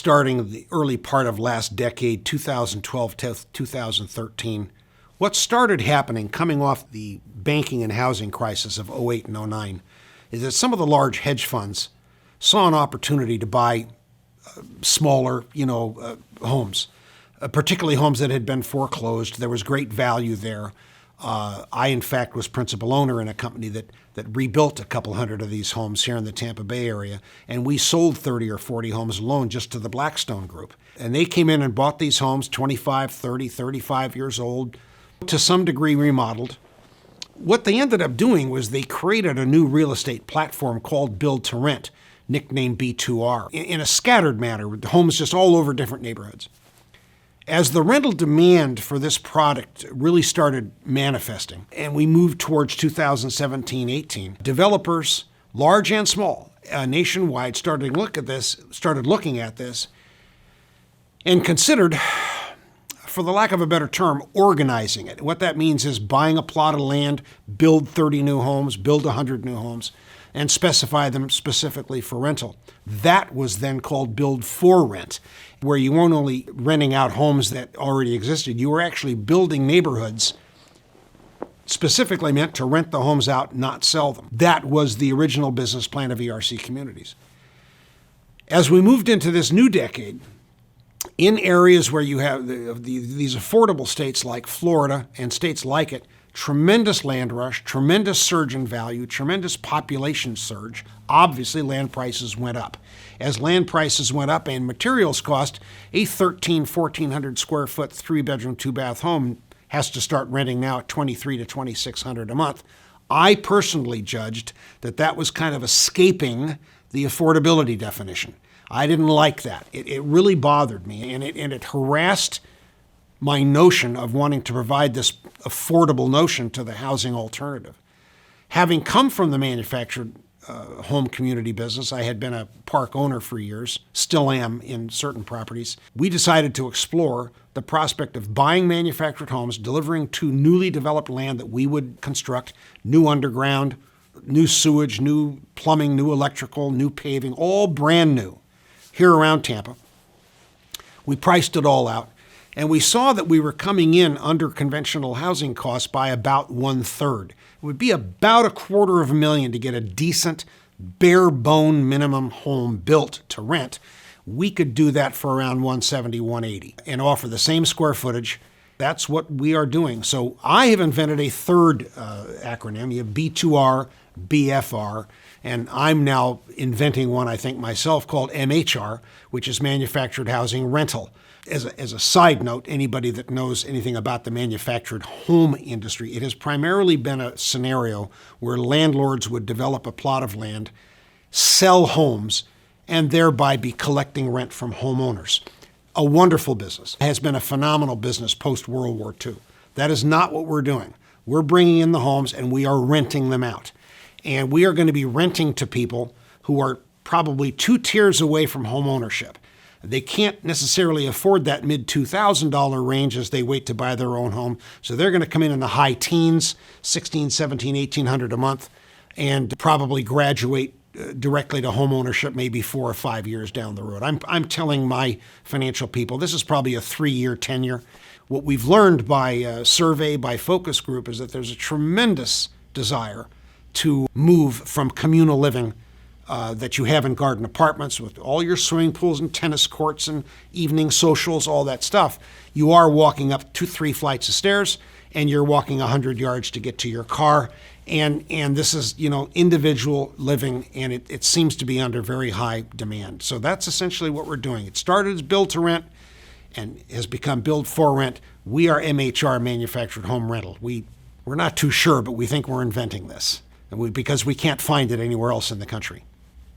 starting the early part of last decade, 2012 to 2013, what started happening coming off the banking and housing crisis of '08 and '09 is that some of the large hedge funds saw an opportunity to buy smaller, homes, particularly homes that had been foreclosed. There was great value there. I, in fact, was principal owner in a company that rebuilt a couple hundred of these homes here in the Tampa Bay area, and we sold 30 or 40 homes alone just to the Blackstone Group. And they came in and bought these homes, 25, 30, 35 years old, to some degree remodeled. What they ended up doing was they created a new real estate platform called Build to Rent, nicknamed B2R, in a scattered manner, with homes just all over different neighborhoods. As the rental demand for this product really started manifesting, and we moved towards 2017-18, developers, large and small, nationwide, started looking at this, and considered, for the lack of a better term, organizing it. What that means is buying a plot of land, build 30 new homes, build 100 new homes, and specify them specifically for rental. That was then called Build for Rent, where you weren't only renting out homes that already existed, you were actually building neighborhoods specifically meant to rent the homes out, not sell them. That was the original business plan of ERC Communities. As we moved into this new decade, in areas where you have these affordable states like Florida and states like it, tremendous land rush, tremendous surge in value, tremendous population surge. Obviously, land prices went up. As land prices went up and materials cost, a 1,400 square foot, 3-bedroom, 2-bath home has to start renting now at $2,300 to $2,600 a month. I personally judged that was kind of escaping the affordability definition. I didn't like that. It really bothered me, and it harassed my notion of wanting to provide this affordable notion to the housing alternative. Having come from the manufactured home community business, I had been a park owner for years, still am in certain properties. We decided to explore the prospect of buying manufactured homes, delivering to newly developed land that we would construct, new underground, new sewage, new plumbing, new electrical, new paving, all brand new here around Tampa. We priced it all out. And we saw that we were coming in under conventional housing costs by about 1/3. It would be about $250,000 to get a decent, bare bone minimum home built to rent. We could do that for around $170,000, $180,000 and offer the same square footage. That's what we are doing. So I have invented a third acronym. You have B2R, BFR, and I'm now inventing one, I think myself, called MHR, which is Manufactured Housing Rental. As a side note, anybody that knows anything about the manufactured home industry, it has primarily been a scenario where landlords would develop a plot of land, sell homes, and thereby be collecting rent from homeowners. A wonderful business. It has been a phenomenal business post-World War II. That is not what we're doing. We're bringing in the homes and we are renting them out. And we are going to be renting to people who are probably 2 tiers away from home ownership. They can't necessarily afford that mid-$2,000 range as they wait to buy their own home. So they're going to come in the high teens, $1,600, $1,700, $1,800 a month, and probably graduate directly to home ownership maybe 4 or 5 years down the road. I'm telling my financial people this is probably a 3-year tenure. What we've learned by survey, by focus group, is that there's a tremendous desire to move from communal living that you have in garden apartments with all your swimming pools and tennis courts and evening socials, all that stuff. You are walking up 2-3 flights of stairs and you're walking 100 yards to get to your car. And this is, individual living, and it seems to be under very high demand. So that's essentially what we're doing. It started as build to rent and has become build for rent. We are MHR, Manufactured Home Rental. We're not too sure, but we think we're inventing this because we can't find it anywhere else in the country.